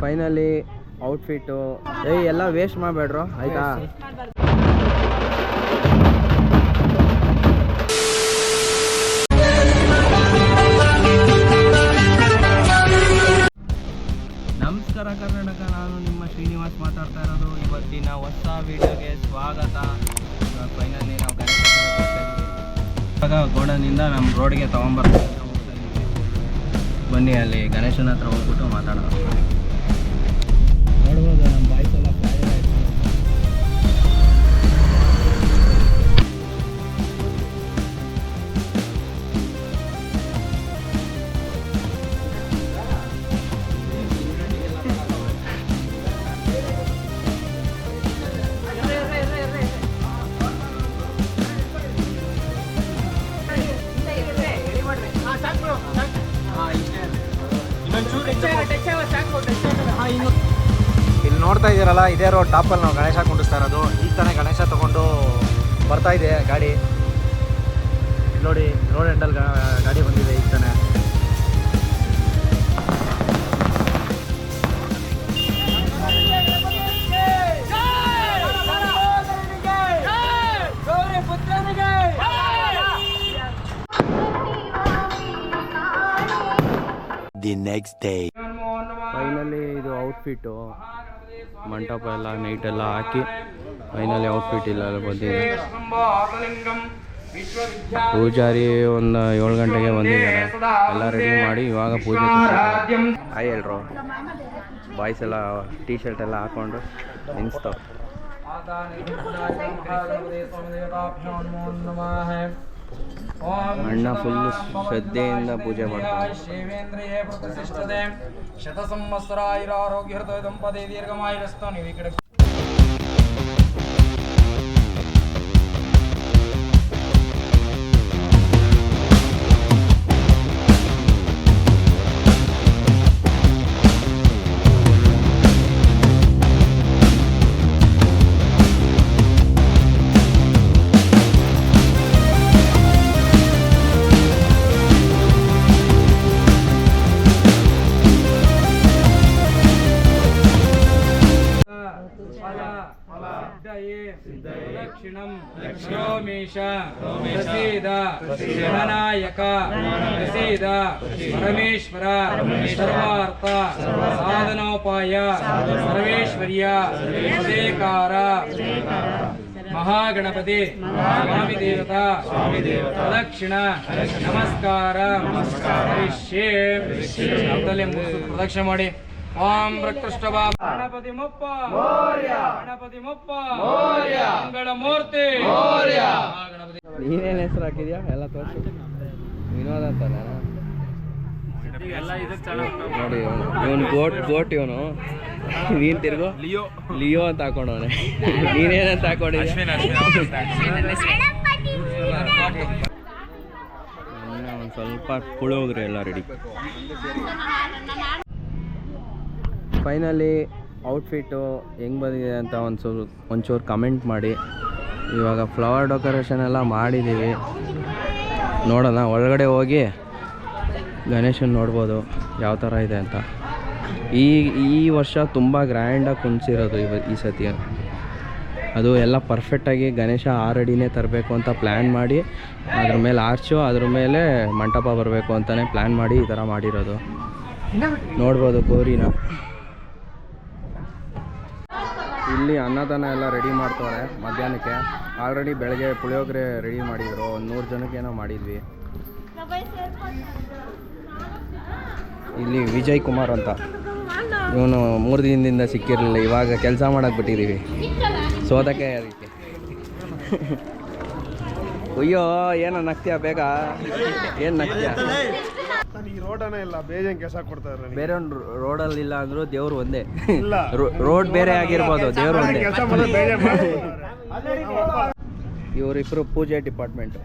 Finally outfit ಎಲ್ಲ waste ಮಾಡಬೇಡ್ರು ಆಯಿತಾ. ನಮಸ್ಕಾರ ಕರ್ನಾಟಕ, ನಾನು ನಿಮ್ಮ ಶ್ರೀನಿವಾಸ್ ಮಾತಾಡ್ತಾ ಇರೋದು. ಇವತ್ತಿನ ಹೊಸ ವಿಡಿಯೋಗೆ ಸ್ವಾಗತ. ಫೈನಲಿ ನಾವು ಗಣೇಶ ಇವಾಗ ಗೋಡನಿಂದ ನಮ್ಮ ರೋಡ್ಗೆ ತೊಗೊಂಬರ್ತಾ ಬನ್ನಿ, ಅಲ್ಲಿ ಗಣೇಶನ ಹತ್ರ ಹೋಗ್ಬಿಟ್ಟು ಮಾತಾಡೋಣ. ನೋಡ್ಬೋದು ನಮ್ಮ ಬಾಯ್ಸ್ ಎಲ್ಲ ಫ್ಲೈರ್ ಆಯಿತು. ಇಲ್ಲಿ ನೋಡ್ತಾ ಇದ್ದೀರಲ್ಲ, ಇದೇ ರೋಡ್ ಟಾಪಲ್ಲಿ ನಾವು ಗಣೇಶ ಕುಂಡಿಸ್ತಾ ಇರೋದು. ಈಗ ತಾನೇ ಗಣೇಶ ತಗೊಂಡು ಬರ್ತಾ ಇದೆ ಗಾಡಿ. ನೋಡಿ, ರೋಡ್ ಎಂಡಲ್ ಗಾಡಿ ಬಂದಿದೆ ಈಗ ತಾನೇ. The next day. ಫೈನಲಿ ಇದು ಔಟ್ಫಿಟ್ಟು, ಮಂಟಪ ಎಲ್ಲ ನೈಟೆಲ್ಲ ಹಾಕಿ ಫೈನಲಿ ಔಟ್ಫಿಟ್ ಇಲ್ಲ ಬಂದಿದೆ. ಪೂಜಾರಿ ಒಂದು 7 ಗಂಟೆಗೆ ಬಂದಿದ್ದಾರೆ. ಎಲ್ಲ ರೆಡಿ ಮಾಡಿ ಇವಾಗ ಪೂಜೆ ಹಾಯ್ ಹೇಳ್ರು. ಬಾಯ್ಸ್ ಎಲ್ಲ ಟೀ ಶರ್ಟ್ ಎಲ್ಲ ಹಾಕೊಂಡು ನಿನ್ಸ್ತಾವ. ಅಣ್ಣ ಫುಲ್ ಶ್ರದ್ಧೆಯಿಂದ ಪೂಜೆ ಮಾಡ್ತಾರೆ. ಶತ ಸಂವತ್ಸರ ಆರೋಗ್ಯ ದಂಪತಿ ದೀರ್ಘಮಾಯುರಸ್ತು. ನೀವು ಈ ಕಡೆ ದಕ್ಷಿಣಂ ಕ್ಷೋಮೇಶ ಪ್ರಸೀದ ಗಣನಾಯಕ ಪ್ರಸೀದ ಪರಮೇಶ್ವರ ಸರ್ವಾರ್ಥ ಸಾಧನೋಪಾಯ ಸರ್ವೇಶ್ವರ್ಯ ಉದೇಕಾರ ಮಹಾಗಣಪತಿ ಸ್ವಾಮಿ ದೇವತಾ ಪ್ರದಕ್ಷಿಣ ನಮಸ್ಕಾರ ಪ್ರದಕ್ಷಿಣೆ ಮಾಡಿ. ಓಂ ಪ್ರಕೃಷ್ಟವ ಗಣಪತಿ ಮೊಪ್ಪ ಗಣಪತಿ ಮೊಪ್ಪ ಮಂಗಳ ಮೂರ್ತಿ. ನೀನೇನು ಹೆಸರು ಹಾಕಿದ್ಯಾ ಎಲ್ಲ ತೋರಿಸಿ. ವಿನೋದ್ ಅಂತಾನೆ ನೋಡಿ. ಇವನು ಗೋಟ್ ಇವನು. ನೀನು ತಿರ್ಗೋ ಲಿಯೋ ಅಂತ ಹಾಕೊಂಡವನೆ. ನೀನೇನಂತ ಹಾಕೊಂಡಿದ್ಯಾ? ಒಂದು ಸ್ವಲ್ಪ ಕುಳೋದ್ರಿ ಎಲ್ಲ ರೆಡಿ. ಫೈನಲಿ ಔಟ್ಫಿಟ್ಟು ಹೆಂಗೆ ಬಂದಿದೆ ಅಂತ ಒಂಚೂರು ಕಮೆಂಟ್ ಮಾಡಿ. ಇವಾಗ ಫ್ಲವರ್ ಡೆಕೋರೇಷನ್ ಎಲ್ಲ ಮಾಡಿದ್ದೀವಿ, ನೋಡೋಣ. ಒಳಗಡೆ ಹೋಗಿ ಗಣೇಶನ ನೋಡ್ಬೋದು ಯಾವ ಥರ ಇದೆ ಅಂತ. ಈ ವರ್ಷ ತುಂಬ ಗ್ರ್ಯಾಂಡಾಗಿ ಕುಣಿಸಿರೋದು ಈ ಸತಿ. ಅದು ಎಲ್ಲ ಪರ್ಫೆಕ್ಟಾಗಿ ಗಣೇಶ 6 ಅಡಿನೇ ತರಬೇಕು ಅಂತ ಪ್ಲ್ಯಾನ್ ಮಾಡಿ, ಅದ್ರ ಮೇಲೆ ಆರ್ಚು, ಅದ್ರ ಮೇಲೆ ಮಂಟಪ ಬರಬೇಕು ಅಂತಲೇ ಪ್ಲ್ಯಾನ್ ಮಾಡಿ ಈ ಥರ ಮಾಡಿರೋದು. ನೋಡ್ಬೋದು ಕೋರಿನ. ಇಲ್ಲಿ ಅನ್ನದಾನ ಎಲ್ಲ ರೆಡಿ ಮಾಡ್ತಾರೆ ಮಧ್ಯಾಹ್ನಕ್ಕೆ. ಆಲ್ರೆಡಿ ಬೆಳಗ್ಗೆ ಪುಳಿಯೋಗರೆ ರೆಡಿ ಮಾಡಿದರು. ಒಂದು 100 ಜನಕ್ಕೇನೋ ಮಾಡಿದ್ವಿ. ಇಲ್ಲಿ ವಿಜಯ್ ಕುಮಾರ್ ಅಂತ, ಇವನು 3 ದಿನದಿಂದ ಸಿಕ್ಕಿರಲಿಲ್ಲ. ಇವಾಗ ಕೆಲಸ ಮಾಡಕ್ಕೆ ಬಿಟ್ಟಿದ್ದೀವಿ, ಸೋದಕ್ಕೆ ಅದಕ್ಕೆ. ಅಯ್ಯೋ ಏನೋ ನಗ್ತೀಯ, ಬೇಗ ಏನು ನಗ್ತೀಯ? ಬೇರೆ ಒಂದು ರೋಡಲ್ಲಿ ಇಲ್ಲ ಅಂದ್ರು ದೇವ್ರು ಒಂದೇ. ರೋಡ್ ಬೇರೆ ಆಗಿರ್ಬೋದು, ದೇವ್ರು ಒಂದೇ. ಇವರಿಬ್ಬರು ಪೂಜೆ ಡಿಪಾರ್ಟ್ಮೆಂಟ್.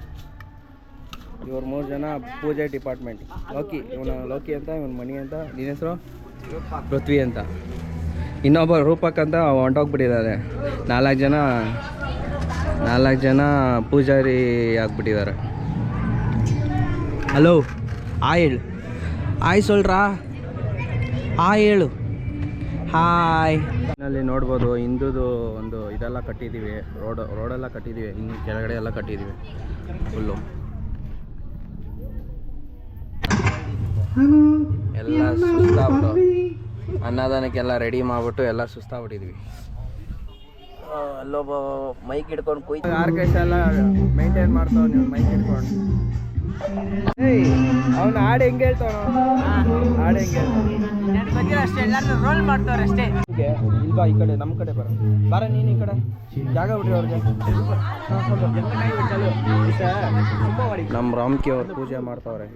ಇವ್ರು 3 ಜನ ಪೂಜೆ ಡಿಪಾರ್ಟ್ಮೆಂಟ್. ಲೋಕಿ, ಇವನು ಲೋಕಿ ಅಂತ, ಇವನು ಮಣಿ ಅಂತ. ನಿನ್ನ ಹೆಸರು ಪೃಥ್ವಿ ಅಂತ. ಇನ್ನೊಬ್ಬ ರೂಪಕ್ ಅಂತ ಹೊಂಟೋಗ್ಬಿಟ್ಟಿದ್ದಾರೆ. 4 ಜನ ಪೂಜಾರಿ ಆಗಿಬಿಟ್ಟಿದ್ದಾರೆ. ಹಲೋ, ಆಯ್ ಹೇಳು. ಆಯ್ ಸೊಲ್ರಾ, ಆಯ್ ಹೇಳು. ಹಾಯ್. ಅಲ್ಲಿ ನೋಡ್ಬೋದು ಹಿಂದುದು ಒಂದು ಇದೆಲ್ಲ ಕಟ್ಟಿದ್ದೀವಿ, ರೋಡೆಲ್ಲ ಕಟ್ಟಿದ್ದೀವಿ, ಇನ್ನು ಕೆಳಗಡೆ ಎಲ್ಲ ಕಟ್ಟಿದ್ದೀವಿ ಫುಲ್ಲು. ಎಲ್ಲ ಸುಸ್ತಾಗ್ಬಿಟ್ಟು ಅನ್ನದಾನಕ್ಕೆಲ್ಲ ರೆಡಿ ಮಾಡಿಬಿಟ್ಟು ಎಲ್ಲ ಸುಸ್ತಾಗ್ಬಿಟ್ಟಿದ್ವಿ. ಅಲ್ಲೊಬ್ಬ ಮೈಕ್ ಹಿಡ್ಕೊಂಡು ಕುಯ್ತು. ಆರ್ಕೆಸ್ಟ್ರಾ ಎಲ್ಲ ಮೇಂಟೈನ್ ಮಾಡ್ತಾವ, ನೀವು ಮೈಕ್ ಹಿಡ್ಕೊಂಡು. ಅವ್ನು ಹಾಡು ಹೆಂಗೆ ಹೇಳ್ತಾವ, ಹಾಡು ಹೆಂಗೆ ಅಷ್ಟೇ ಎಲ್ಲರೂ ರೋಲ್ ಮಾಡ್ತಾವ್ರೆ ಅಷ್ಟೇ. ಇಲ್ವಾ ಈ ಕಡೆ ನಮ್ಮ ಕಡೆ ಬಾರ ನೀನು ಈ ಕಡೆ ಜಾಗ ಬಿಡ್ರಿ ಅವ್ರಿಗೆ. ನಮ್ಮ ರಾಮ್ಕಿ ಅವ್ರು ಪೂಜೆ ಮಾಡ್ತಾವ್ರೆ.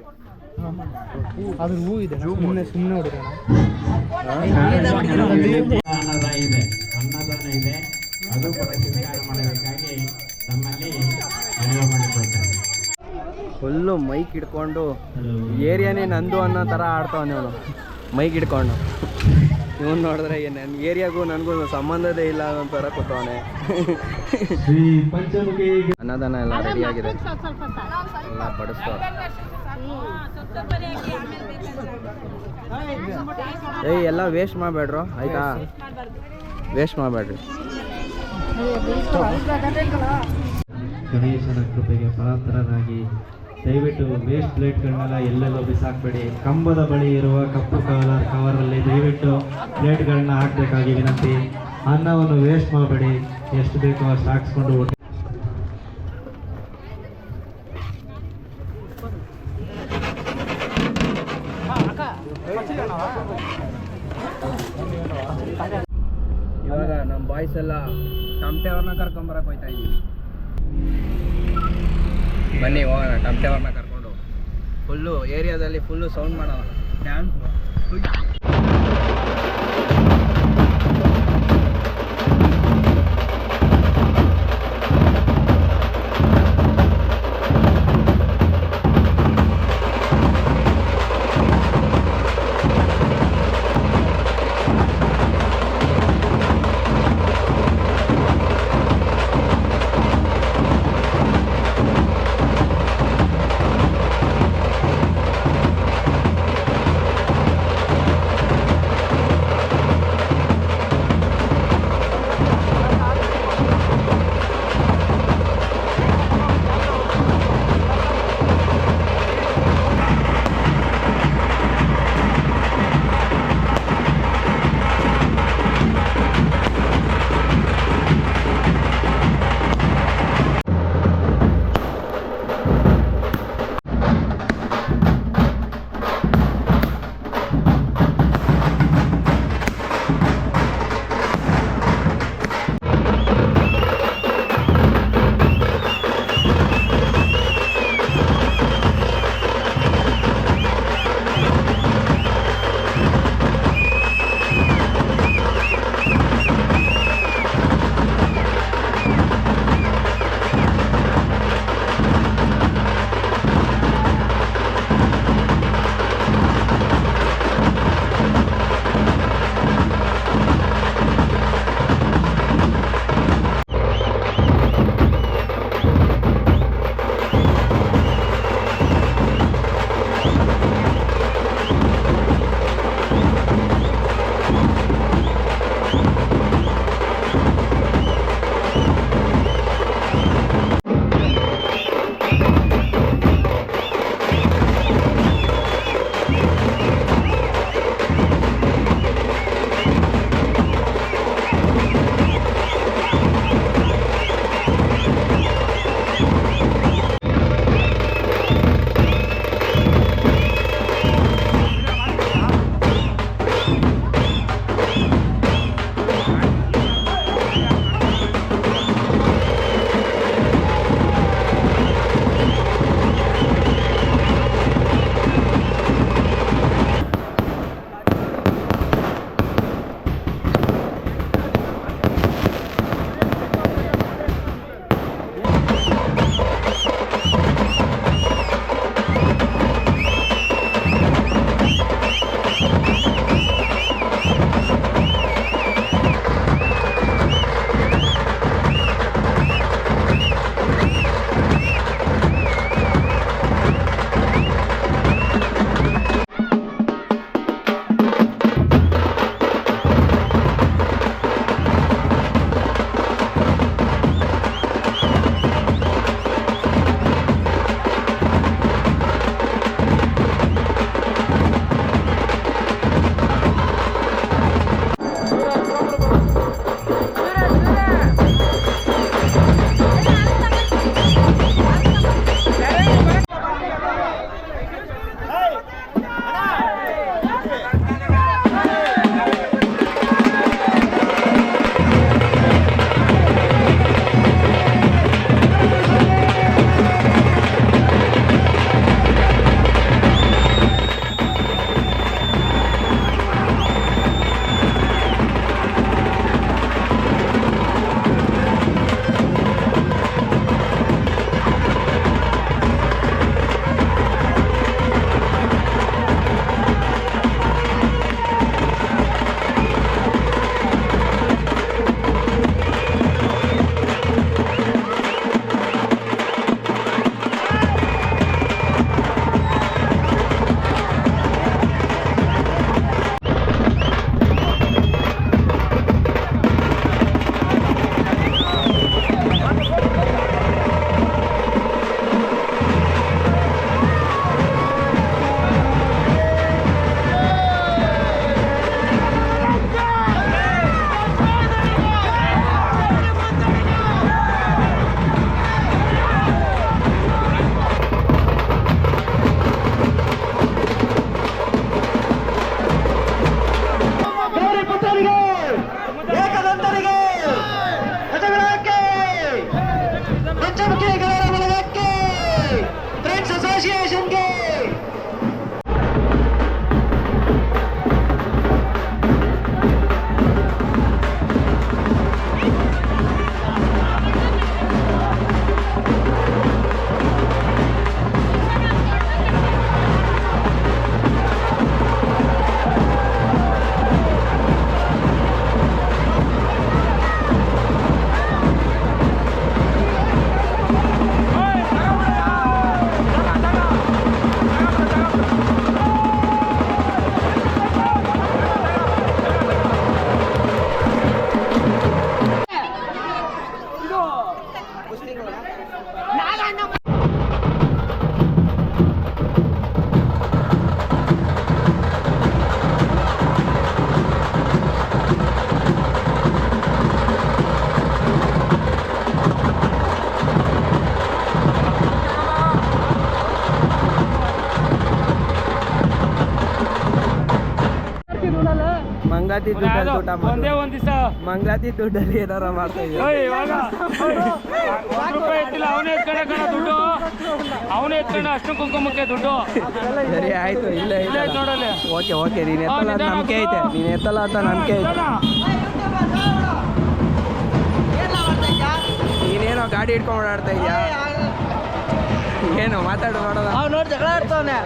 ಅದ್ರ ಹೂ ಇದೆ, ಸುಮ್ಮನೆ ಹೊಡಿರೋಣ. ಅನ್ನದಾನ ಇದೆ, ಅದು ಕೂಡ ಸ್ವೀಕಾರ ಮಾಡಬೇಕಾಗಿ ತಮ್ಮಲ್ಲಿ ಮನವಿ ಮಾಡಿಕೊಳ್ತಾರೆ. ಫುಲ್ಲು ಮೈಕ್ ಹಿಡ್ಕೊಂಡು ಏರಿಯಾನೇ ನಂದು ಅನ್ನೋ ಥರ ಆಡ್ತಾವನೆ ಅವನು ಮೈಕ್ ಹಿಡ್ಕೊಂಡು. ಇವನು ನೋಡಿದ್ರೆ ನನ್ನ ಏರಿಯಾಗೂ ನನಗೂ ಸಂಬಂಧದೇ ಇಲ್ಲ ಅನ್ನೋ ಥರ ಕೂತವನೆ. ಅನ್ನದಾನ ಎಲ್ಲ ರೆಡಿಯಾಗಿದೆ, ಎಲ್ಲ ಬಡಿಸ್ತವ್ರೆ. ಏಯ್ ಎಲ್ಲ ವೇಸ್ಟ್ ಮಾಡಬೇಡ್ರು ಆಯಿತಾ, ವೇಸ್ಟ್ ಮಾಡಬೇಡ್ರಿ. ಗಣೇಶನ ಕೃಪೆಗೆ ಪಾತ್ರರಾಗಿ ದಯವಿಟ್ಟು ವೇಸ್ಟ್ ಪ್ಲೇಟ್ಗಳನ್ನೆಲ್ಲ ಎಲ್ಲೆಲ್ಲೋ ಬಿಸಾಕಬೇಡಿ. ಕಂಬದ ಬಳಿ ಇರುವ ಕಪ್ಪು ಕವರಲ್ಲಿ ದಯವಿಟ್ಟು ಪ್ಲೇಟ್ಗಳನ್ನ ಹಾಕಬೇಕಾಗಿ ವಿನಂತಿ. ಅನ್ನವನ್ನು ವೇಸ್ಟ್ ಮಾಡಬೇಡಿ, ಎಷ್ಟು ಬೇಕೋ ಅಷ್ಟು ಹಾಕ್ಸ್ಕೊಂಡು ಊಟ. ಇವಾಗ ನಮ್ಮ ಬಾಯ್ಸ್ ಎಲ್ಲ ಟಮಟೆ ಅವ್ರನ್ನ ಕರ್ಕೊಂಬರಕ್ಕೆ ಹೋಗ್ತಾ ಇದ್ದೀವಿ. ಬನ್ನಿ ಹೋಗೋಣ ಟಮಟೆ ಅವ್ರನ್ನ ಕರ್ಕೊಂಡು. ಫುಲ್ಲು ಏರಿಯಾದಲ್ಲಿ ಫುಲ್ಲು ಸೌಂಡ್ ಮಾಡೋಣ, ಡ್ಯಾನ್ಸ್. ಮಂಗ್ಲಾತಿ ದುಡ್ಡಲ್ಲಿ ಊಟ ಒಂದೇ ಮಾಡು. ಒಂದ್ ದಿವಸ ಮಂಗ್ಲಾತಿ ದುಡ್ಡಲ್ಲಿ ಏನಾರ ಮಾಡ್ತಾ ಇದ್ದೀವಿ. ಇವಾಗ ₹1 ಎತ್ತಿಲ್ಲ, ಅವನೇ ಎತ್ಕೊಂಡ ಕಣ ದುಡ್ಡು, ಅವನೇ ಎತ್ಕೊಂಡ ಅಷ್ಟು ಕುಂಕುಮಕ್ಕೆ ದುಡ್ಡು. ಸರಿ ಆಯ್ತು, ಇಲ್ಲೇ ಇಲ್ಲೇ ಐತೆ ನೋಡಲ್ಲಿ. ಓಕೆ ನೀನು ಎತ್ತಲ್ಲ ಅಂತ ನಂಬಿಕೆ ಐತೆ, ನೀನು ಎತ್ತಲ್ಲ ಅಂತ ನಂಬಿಕೆ ಐತೆ. ನೀನೇನೋ ಗಾಡಿ ಹಿಡ್ಕೊಂಡು ಓಡಾಡ್ತಾ ಇದೆಯಾ, ಏನು ಮಾತಾಡು ಮಾಡೋದ? ನೋಡಿ ಜಗಳ ಆಡ್ತಾವನೆ.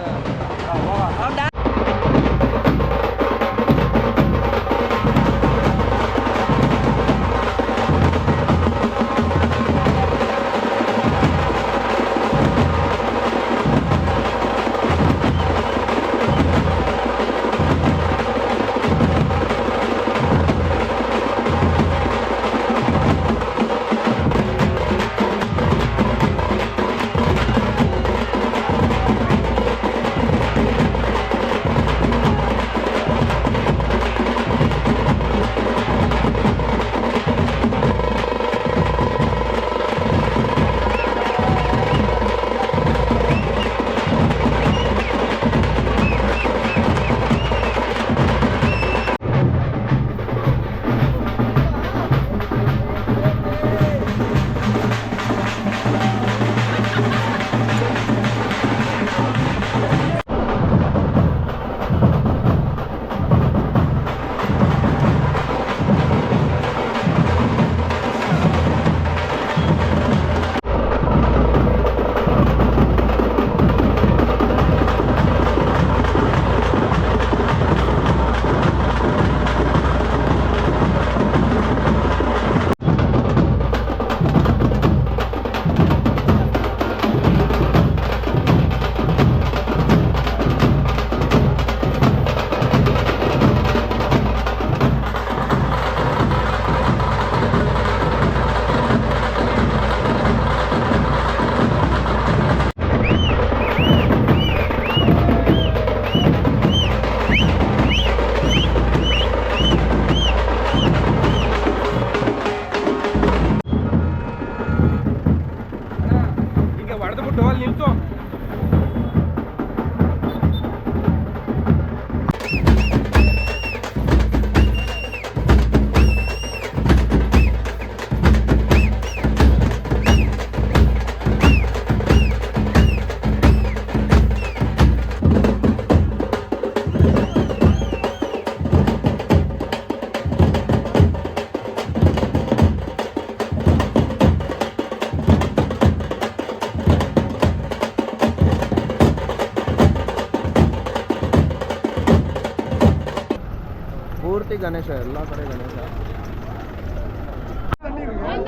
ಪೂರ್ತಿ ಗಣೇಶ, ಎಲ್ಲ ಕಡೆ ಗಣೇಶ.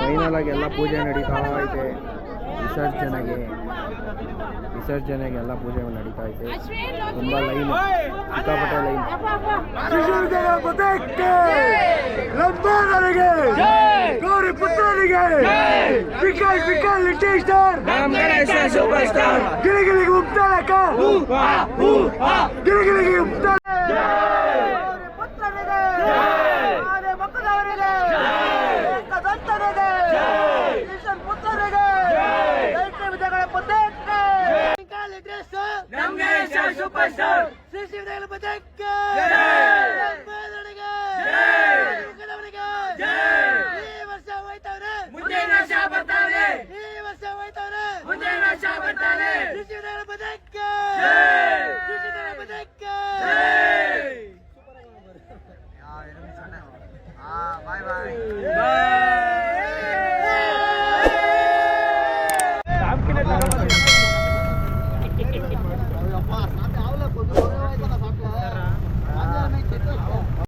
ಫೈನಲ್ ಆಗಿ ಎಲ್ಲ ಪೂಜೆ ನಡೀತಾ ಐತೆ. ವಿಸರ್ಜನೆಗೆ ಎಲ್ಲ ಪೂಜೆ ನಡೀತಾ ಐತೆ. ತುಂಬ ಲೈನ್, ಸಿಕ್ಕಾಪಟ್ಟೆ ಲೈನ್. ಗೌರಿ ಪುತ್ರನಿಗೆ ಗಿರಿಗಿರಿಗೆ ಉಪ್ತಾಳಕ್ಕ ಗಿರಿಗಿರಿಗೆ ಉಪ್ತಾಳ